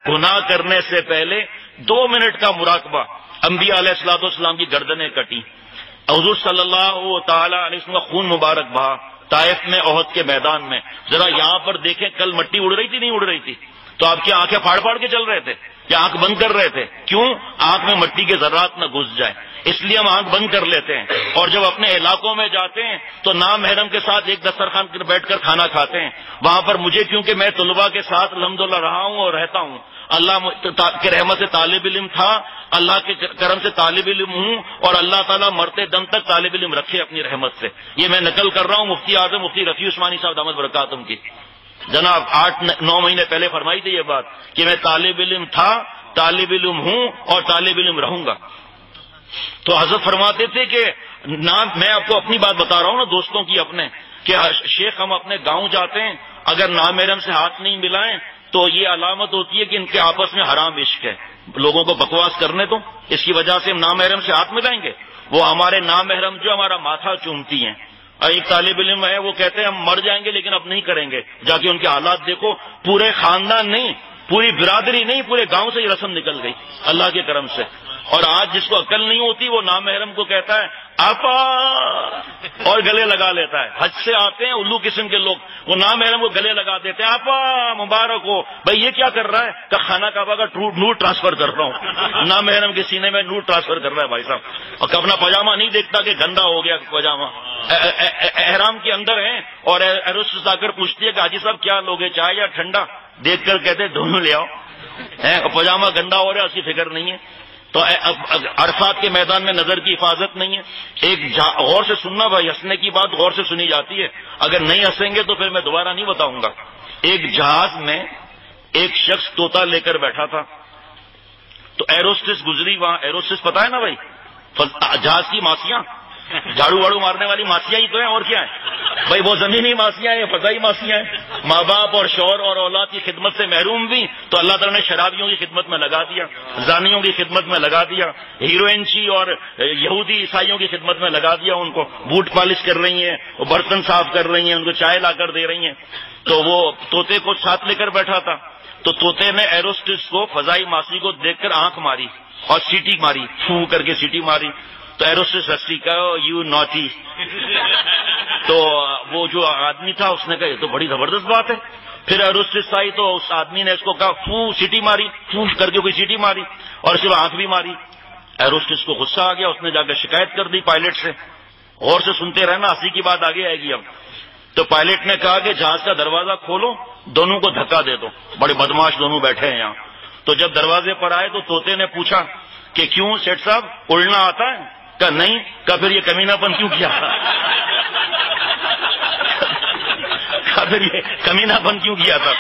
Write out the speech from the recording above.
گناہ کرنے سے پہلے 2 منٹ کا مراقبہ. انبیاء علیہ الصلوۃ والسلام کی گردنیں کٹی، حضور صلی اللہ تعالی علیہ وسلم کا خون مبارک بہا طائف میں، احد کے میدان میں. ذرا یہاں پر دیکھیں، کل مٹی اڑ رہی تھی نہیں اڑ رہی تھی؟ تو آپ کی آنکھیں پھاڑ پھاڑ کے چل رہے تھے یا آنکھ بند کر رہے تھے؟ کیوں؟ آنکھ میں مٹی کے ذرات نہ گھس جائیں، اس لیے ہم آنکھ بند کر لیتے ہیں. اور جب اپنے علاقوں میں جاتے ہیں تو نامحرم کے ساتھ ایک دسترخوان پر بیٹھ کر کھانا کھاتے ہیں. وہاں پر مجھے کیونکہ میں طلباء کے ساتھ الحمدللہ رہا ہوں اور رہتا ہوں، اللہ کے رحمت سے طالب علم تھا، اللہ کے کرم سے طالب علم ہوں، اور اللہ تعالیٰ مرتے دم تک طالب علم رکھے اپنی رحمت سے. یہ میں نقل کر رہا ہوں مفتی اعظم مفتی رفیع عثمانی صاحب دامت برکاتہم کی. جناب 8-9 مہینے پہلے فرمائی تھی یہ بات کہ میں طالب علم تھا، طالب علم ہوں اور طالب علم رہوں گا. تو حضرت فرماتے تھے کہ میں آپ کو اپنی بات بتا رہا ہوں نا، دوستوں کی اپنے، کہ شیخ ہم اپنے گاؤں جاتے ہیں، اگر نامحرم سے ہاتھ نہیں ملائیں تو یہ علامت ہوتی ہے کہ ان کے آپس میں حرام عشق ہے. لوگوں کو بکواس کرنے دو، اس کی وجہ سے ہم نامحرم سے ہاتھ ملائیں گے. وہ ہمارے نامحرم جو ہمارا ماتھا چومتی ہیں. ایک طالب علم ہے، وہ کہتے ہیں ہم مر جائیں گے لیکن اب نہیں کریں گے. جا کے ان کے حالات دیکھو، پورے خاندان نہیں، پوری برادری نہیں، پورے گاؤں سے یہ رسم نکل گئی اللہ کے کرم سے. اور آج جس کو عقل نہیں ہوتی وہ نامحرم کو کہتا ہے آپا اور گلے لگا لیتا ہے. حج سے آتے ہیں الو قسم کے لوگ، وہ نامحرم کو گلے لگا دیتے ہیں، آپا مبارک ہو. بھائی یہ کیا کر رہا ہے؟ کہ خانہ کعبہ کا نور ٹرانسفر کر رہا ہوں. نامحرم کے سینے میں نور ٹرانسفر کر رہا ہے بھائی صاحب. اور اپنا پاجامہ نہیں دیکھتا کہ گندا ہو گیا پاجامہ. احرام کے اندر ہیں اور ایروسٹس آ کر پوچھتی ہے کہ حاجی صاحب کیا لوگے، چائے یا ٹھنڈا؟ دیکھ کر کہتے ہیں دونوں لے آؤ. پاجامہ گندا ہو رہا ہے، اس کی فکر نہیں ہے. تو عرفات کے میدان میں نظر کی حفاظت نہیں ہے. ایک غور سے سننا بھائی، ہنسنے کی بات غور سے سنی جاتی ہے، اگر نہیں ہنسیں گے تو پھر میں دوبارہ نہیں بتاؤں گا. ایک جہاز میں ایک شخص طوطا لے کر بیٹھا تھا، تو ایروسٹس گزری وہاں. ایروسٹس پتا ہے نا بھائی، جہاز کی ماسیاں، جھاڑو واڑو مارنے والی ماسیاں ہی تو ہیں، اور کیا ہے بھائی؟ وہ زمینی ماسیاں ہیں، فضائی ماسیاں ہیں. ماں باپ اور شوہر اور اولاد کی خدمت سے محروم بھی تو اللہ تعالیٰ نے شرابیوں کی خدمت میں لگا دیا، زانیوں کی خدمت میں لگا دیا، ہیروئنچی اور یہودی عیسائیوں کی خدمت میں لگا دیا. ان کو بوٹ پالش کر رہی ہیں، وہ برتن صاف کر رہی ہیں، ان کو چائے لا کر دے رہی ہیں. تو وہ طوطے کو ساتھ لے کر بیٹھا تھا. تو طوطے نے ایروسٹس کو، فضائی ماسی کو دیکھ کر آنکھ ماری اور سیٹی ماری، پھو کر کے سیٹی ماری. تو ایروسٹس ہستی کا یو نوٹی. تو وہ جو آدمی تھا اس نے کہا یہ تو بڑی زبردست بات ہے. پھر ایروسٹس آئی تو اس آدمی نے اس کو کہا پھو سیٹی ماری، پھو کر کے کوئی سیٹی ماری اور صرف آنکھ بھی ماری. ایروسٹس کو غصہ آ گیا، اس نے جا کر شکایت کر دی پائلٹ سے. غور سے سنتے رہنا، ہنسی کی بات آگے آئے گی اب. تو پائلٹ نے کہا کہ جہاز کا دروازہ کھولو، دونوں کو دھکا دے دو، بڑے بدماش دونوں بیٹھے ہیں یہاں. تو جب دروازے پر آئے تو طوطے نے پوچھا کہ کیوں سیٹ صاحب اڑنا آتا ہے؟ کہ نہیں. کہ پھر یہ کمینہ پن کیوں کیا تھا؟ پھر یہ کمینہ پن کیوں کیا تھا؟